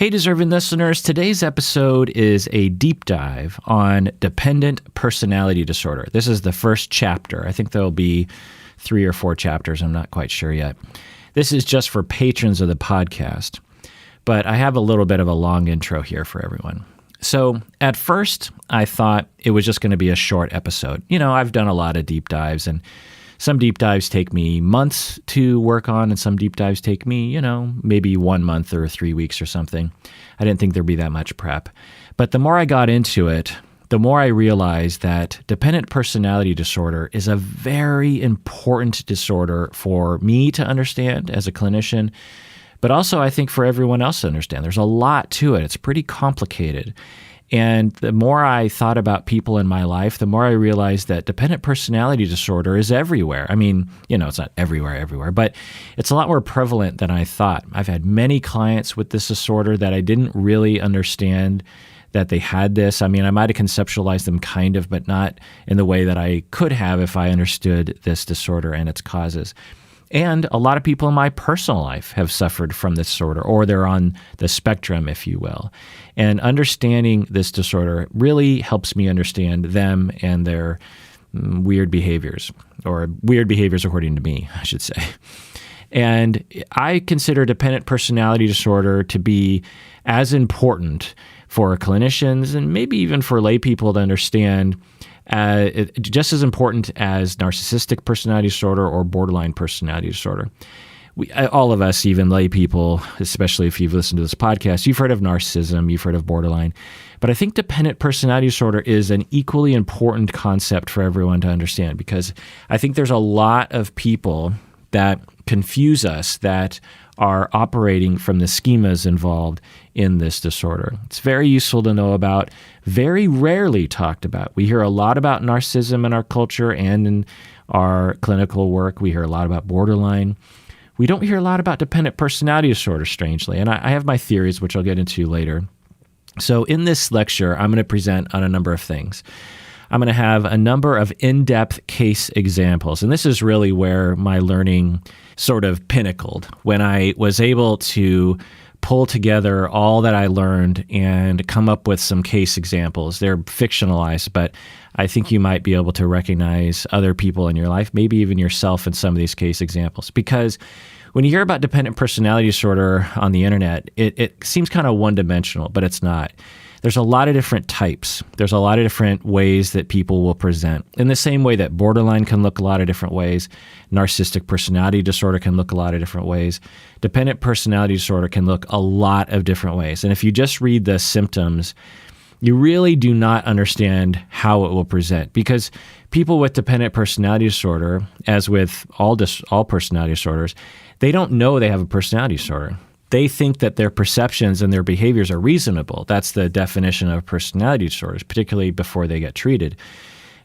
Hey, deserving listeners, today's episode is a deep dive on dependent personality disorder. This is the first chapter. I think there'll be 3 or 4 chapters. I'm not quite sure yet. This is just for patrons of the podcast, but I have a little bit of a long intro here for everyone. So at first, I thought it was just going to be a short episode. You know, I've done a lot of deep dives, and some deep dives take me months to work on, and some deep dives take me, maybe 1 month or 3 weeks or something. I didn't think there'd be that much prep. But the more I got into it, the more I realized that dependent personality disorder is a very important disorder for me to understand as a clinician, but also I think for everyone else to understand. There's a lot to it. It's pretty complicated. And the more I thought about people in my life, the more I realized that dependent personality disorder is everywhere. I mean, it's not everywhere, but it's a lot more prevalent than I thought. I've had many clients with this disorder that I didn't really understand that they had this. I mean, I might have conceptualized them kind of, but not in the way that I could have if I understood this disorder and its causes. And a lot of people in my personal life have suffered from this disorder, or they're on the spectrum, if you will. And understanding this disorder really helps me understand them and their weird behaviors, or weird behaviors according to me, I should say. And I consider dependent personality disorder to be as important for clinicians and maybe even for lay people to understand, just as important as narcissistic personality disorder or borderline personality disorder. All of us, even lay people, especially if you've listened to this podcast, you've heard of narcissism, you've heard of borderline. But I think dependent personality disorder is an equally important concept for everyone to understand, because I think there's a lot of people that confuse us that are operating from the schemas involved in this disorder. It's very useful to know about, very rarely talked about. We hear a lot about narcissism in our culture and in our clinical work. We hear a lot about borderline. We don't hear a lot about dependent personality disorder, strangely, and I have my theories, which I'll get into later. So in this lecture, I'm going to present on a number of things. I'm going to have a number of in-depth case examples, and this is really where my learning sort of pinnacled, when I was able to pull together all that I learned and come up with some case examples. They're fictionalized, but I think you might be able to recognize other people in your life, maybe even yourself in some of these case examples. Because when you hear about dependent personality disorder on the internet, it seems kind of one-dimensional, but it's not. There's a lot of different types. There's a lot of different ways that people will present. In the same way that borderline can look a lot of different ways, narcissistic personality disorder can look a lot of different ways, dependent personality disorder can look a lot of different ways. And if you just read the symptoms, you really do not understand how it will present, because people with dependent personality disorder, as with all personality disorders, they don't know they have a personality disorder. They think that their perceptions and their behaviors are reasonable. That's the definition of personality disorders, particularly before they get treated.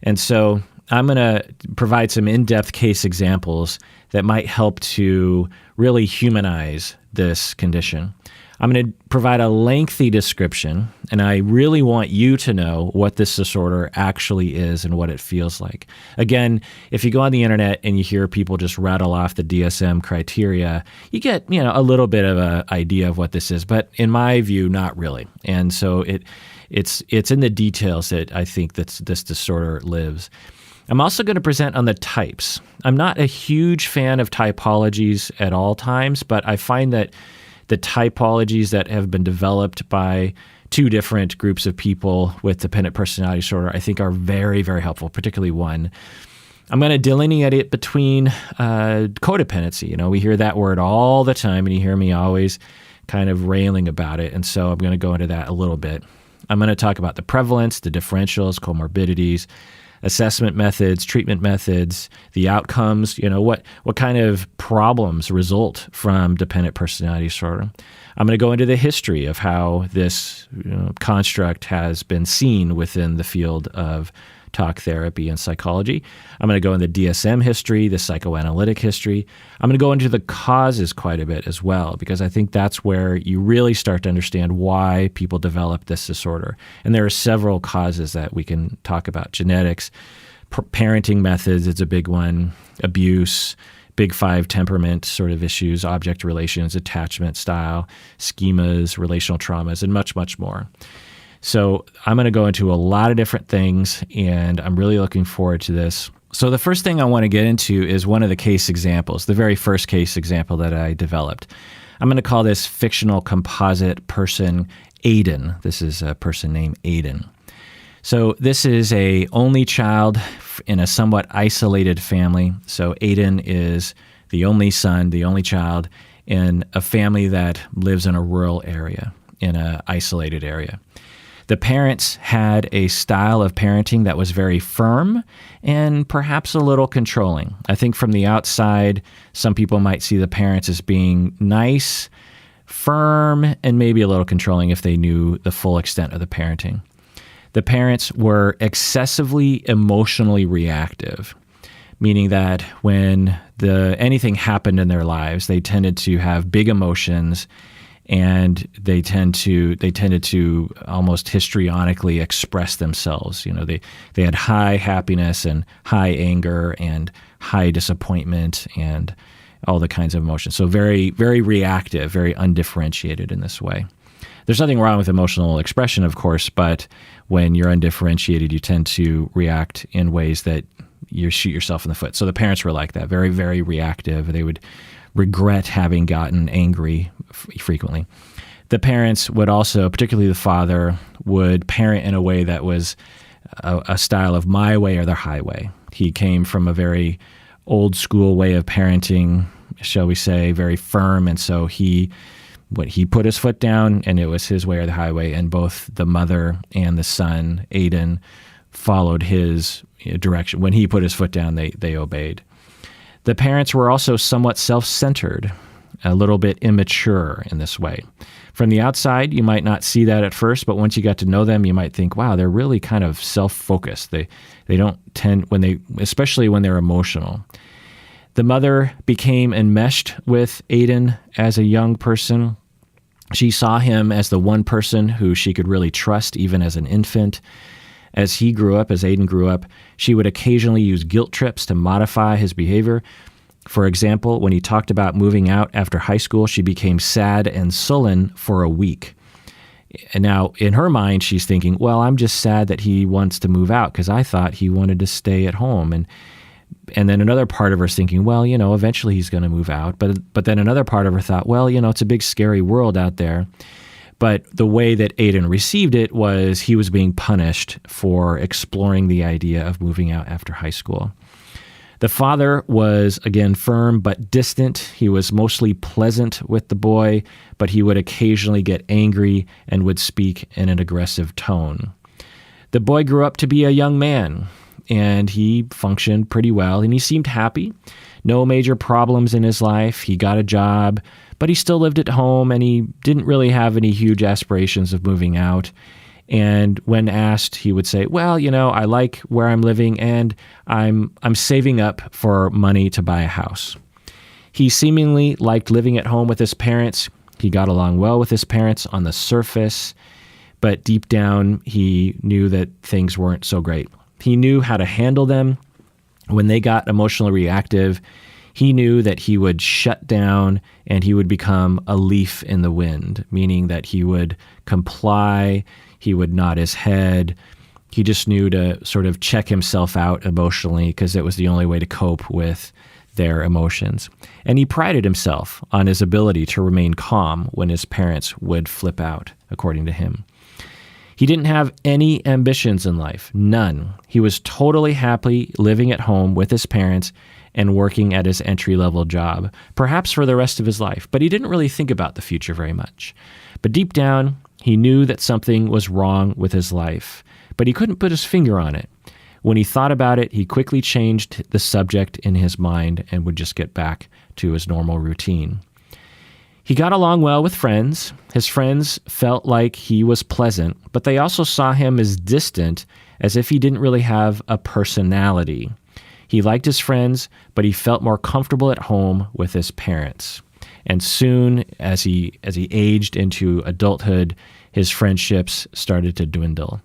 And so I'm going to provide some in-depth case examples that might help to really humanize this condition. I'm going to provide a lengthy description, and I really want you to know what this disorder actually is and what it feels like. Again, if you go on the internet and you hear people just rattle off the DSM criteria, you get, a little bit of an idea of what this is, but in my view, not really. And so it's in the details that I think that this disorder lives. I'm also going to present on the types. I'm not a huge fan of typologies at all times, but I find that the typologies that have been developed by 2 different groups of people with dependent personality disorder, I think are very, very helpful, particularly one. I'm going to delineate it between codependency. We hear that word all the time, and you hear me always kind of railing about it. And so I'm going to go into that a little bit. I'm going to talk about the prevalence, the differentials, comorbidities, assessment methods, treatment methods, the outcomes, what kind of problems result from dependent personality disorder. I'm going to go into the history of how this construct has been seen within the field of talk therapy and psychology. I'm going to go into the DSM history, the psychoanalytic history. I'm going to go into the causes quite a bit as well, because I think that's where you really start to understand why people develop this disorder. And there are several causes that we can talk about. Genetics, parenting methods, it's a big one, abuse, big five temperament sort of issues, object relations, attachment style, schemas, relational traumas, and much, much more. So I'm going to go into a lot of different things, and I'm really looking forward to this. So the first thing I want to get into is one of the case examples, the very first case example that I developed. I'm going to call this fictional composite person Aiden. This is a person named Aiden. So this is a only child in a somewhat isolated family. So Aiden is the only son, the only child in a family that lives in a rural area, in an isolated area. The parents had a style of parenting that was very firm and perhaps a little controlling. I think from the outside, some people might see the parents as being nice, firm, and maybe a little controlling if they knew the full extent of the parenting. The parents were excessively emotionally reactive, meaning that when anything happened in their lives, they tended to have big emotions, and they tended to almost histrionically express themselves. They had high happiness and high anger and high disappointment and all the kinds of emotions. So very, very reactive, very undifferentiated in this way. There's nothing wrong with emotional expression, of course, but when you're undifferentiated, you tend to react in ways that you shoot yourself in the foot. So the parents were like that, very, very reactive. They would regret having gotten angry frequently. The parents would also, particularly the father, would parent in a way that was a style of my way or the highway. He came from a very old school way of parenting, shall we say, very firm, and so he put his foot down, and it was his way or the highway, and both the mother and the son, Aiden, followed his direction. When he put his foot down, they obeyed. The parents were also somewhat self-centered, a little bit immature in this way. From the outside, you might not see that at first, but once you got to know them, you might think, wow, they're really kind of self-focused. They don't tend, especially when they're emotional. The mother became enmeshed with Aiden as a young person. She saw him as the one person who she could really trust, even as an infant. As Aiden grew up, she would occasionally use guilt trips to modify his behavior. For example, when he talked about moving out after high school, she became sad and sullen for a week. And now, in her mind, she's thinking, well, I'm just sad that he wants to move out because I thought he wanted to stay at home. And then another part of her is thinking, well, eventually he's going to move out. But then another part of her thought, well, it's a big, scary world out there. But the way that Aiden received it was he was being punished for exploring the idea of moving out after high school. The father was, again, firm but distant. He was mostly pleasant with the boy, but he would occasionally get angry and would speak in an aggressive tone. The boy grew up to be a young man, and he functioned pretty well, and he seemed happy. No major problems in his life. He got a job, but he still lived at home, and he didn't really have any huge aspirations of moving out. And when asked, he would say, well, I like where I'm living, and I'm saving up for money to buy a house. He seemingly liked living at home with his parents. He got along well with his parents on the surface, but deep down, he knew that things weren't so great. He knew how to handle them. When they got emotionally reactive, he knew that he would shut down and he would become a leaf in the wind, meaning that he would comply, he would nod his head. He just knew to sort of check himself out emotionally because it was the only way to cope with their emotions. And he prided himself on his ability to remain calm when his parents would flip out, according to him. He didn't have any ambitions in life, none. He was totally happy living at home with his parents and working at his entry-level job, perhaps for the rest of his life. But he didn't really think about the future very much. But deep down, he knew that something was wrong with his life, but he couldn't put his finger on it. When he thought about it, he quickly changed the subject in his mind and would just get back to his normal routine. He got along well with friends. His friends felt like he was pleasant, but they also saw him as distant, as if he didn't really have a personality. He liked his friends, but he felt more comfortable at home with his parents. And soon, as he aged into adulthood, his friendships started to dwindle.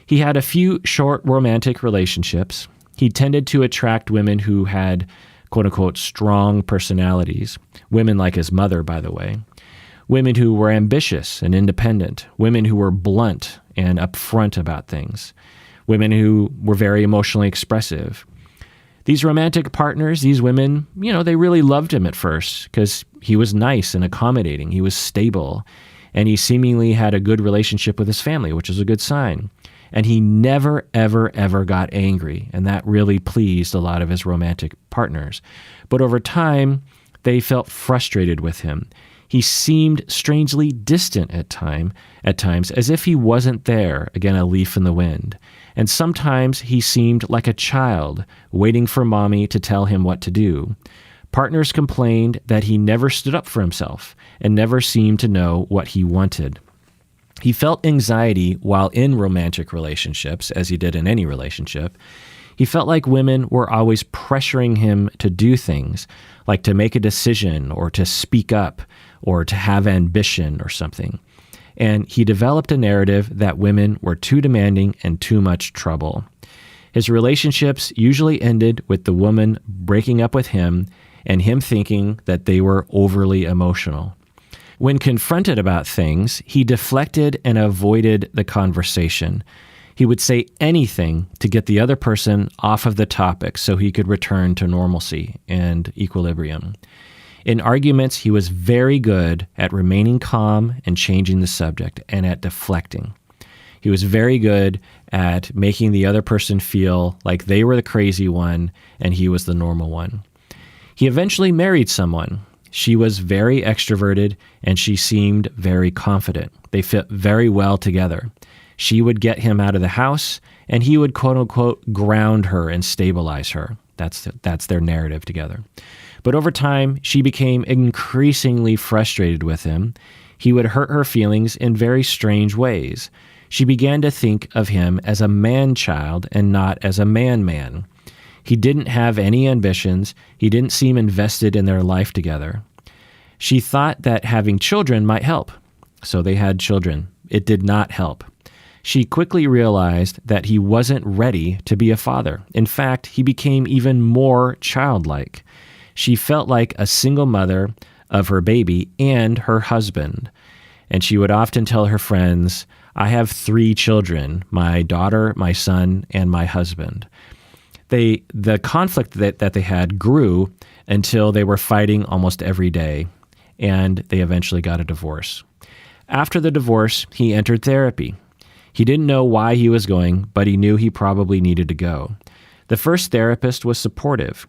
He had a few short romantic relationships. He tended to attract women who had quote unquote, strong personalities. Women like his mother, by the way. Women who were ambitious and independent. Women who were blunt and upfront about things. Women who were very emotionally expressive. These romantic partners, these women, they really loved him at first because he was nice and accommodating. He was stable, and he seemingly had a good relationship with his family, which is a good sign. And he never, ever, ever got angry, and that really pleased a lot of his romantic partners. But over time, they felt frustrated with him. He seemed strangely distant at times, as if he wasn't there, again, a leaf in the wind. And sometimes he seemed like a child, waiting for mommy to tell him what to do. Partners complained that he never stood up for himself and never seemed to know what he wanted. He felt anxiety while in romantic relationships, as he did in any relationship. He felt like women were always pressuring him to do things, like to make a decision or to speak up or to have ambition or something. And he developed a narrative that women were too demanding and too much trouble. His relationships usually ended with the woman breaking up with him and him thinking that they were overly emotional. When confronted about things, he deflected and avoided the conversation. He would say anything to get the other person off of the topic so he could return to normalcy and equilibrium. In arguments, he was very good at remaining calm and changing the subject and at deflecting. He was very good at making the other person feel like they were the crazy one and he was the normal one. He eventually married someone. She was very extroverted and she seemed very confident. They fit very well together. She would get him out of the house and he would, quote unquote, ground her and stabilize her. That's their narrative together. But over time, she became increasingly frustrated with him. He would hurt her feelings in very strange ways. She began to think of him as a man-child and not as a man-man. He didn't have any ambitions. He didn't seem invested in their life together. She thought that having children might help, so they had children. It did not help. She quickly realized that he wasn't ready to be a father. In fact, he became even more childlike. She felt like a single mother of her baby and her husband. And she would often tell her friends, I have 3 children, my daughter, my son, and my husband. The conflict that they had grew until they were fighting almost every day, and they eventually got a divorce. After the divorce, he entered therapy. He didn't know why he was going, but he knew he probably needed to go. The first therapist was supportive,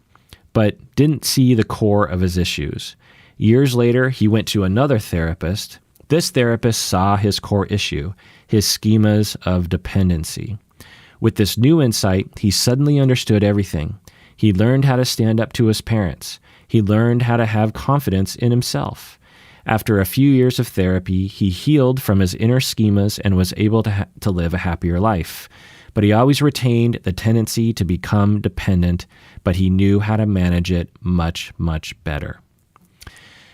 but didn't see the core of his issues. Years later, he went to another therapist. This therapist saw his core issue, his schemas of dependency. With this new insight, he suddenly understood everything. He learned how to stand up to his parents. He learned how to have confidence in himself. After a few years of therapy, he healed from his inner schemas and was able to live a happier life. But he always retained the tendency to become dependent, but he knew how to manage it much, much better.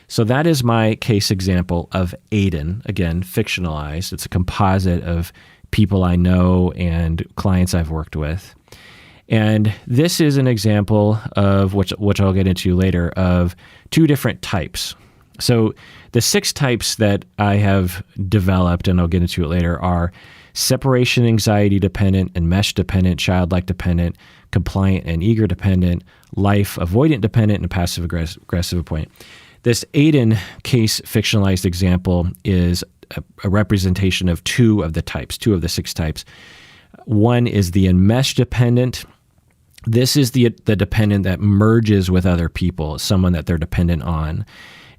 So that is my case example of Aiden, again, fictionalized. It's a composite of people I know and clients I've worked with. And this is an example of, which I'll get into later, of 2 different types. So the 6 types that I have developed, and I'll get into it later, are separation anxiety dependent, enmesh dependent, childlike dependent, compliant and eager dependent, life avoidant dependent, and passive aggressive avoidant. This Aiden case fictionalized example is a representation of 2 of the types, 2 of the 6 types. One is the enmesh dependent. This is the dependent that merges with other people, someone that they're dependent on.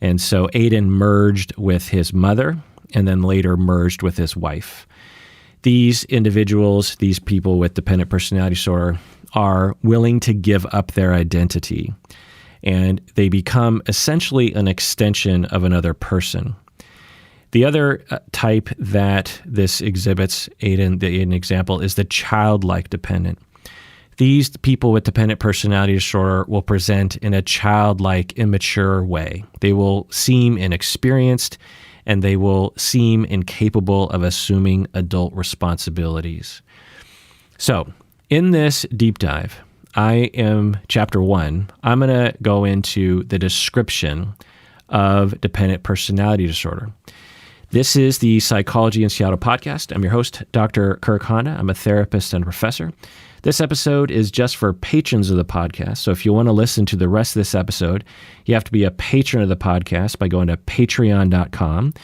And so Aiden merged with his mother and then later merged with his wife. These individuals, these people with dependent personality disorder, are willing to give up their identity, and they become essentially an extension of another person. The other type that this exhibits, the Aiden example, is the childlike dependent. These people with dependent personality disorder will present in a childlike, immature way. They will seem inexperienced, and they will seem incapable of assuming adult responsibilities. So, in this deep dive, I am chapter 1. I'm going to go into the description of dependent personality disorder. This is the Psychology in Seattle podcast. I'm your host, Dr. Kirk Honda. I'm a therapist and professor. This episode is just for patrons of the podcast. So if you want to listen to the rest of this episode, you have to be a patron of the podcast by going to patreon.com.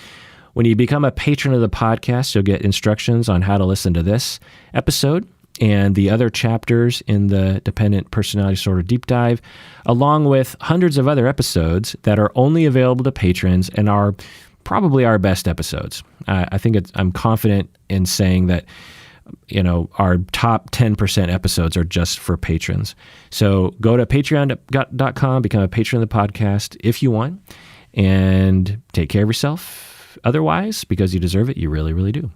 When you become a patron of the podcast, you'll get instructions on how to listen to this episode and the other chapters in the Dependent Personality Disorder Deep Dive, along with hundreds of other episodes that are only available to patrons and are probably our best episodes. I'm confident in saying that, our top 10% episodes are just for patrons. So go to patreon.com, become a patron of the podcast if you want, and take care of yourself otherwise, because you deserve it. You really, really do.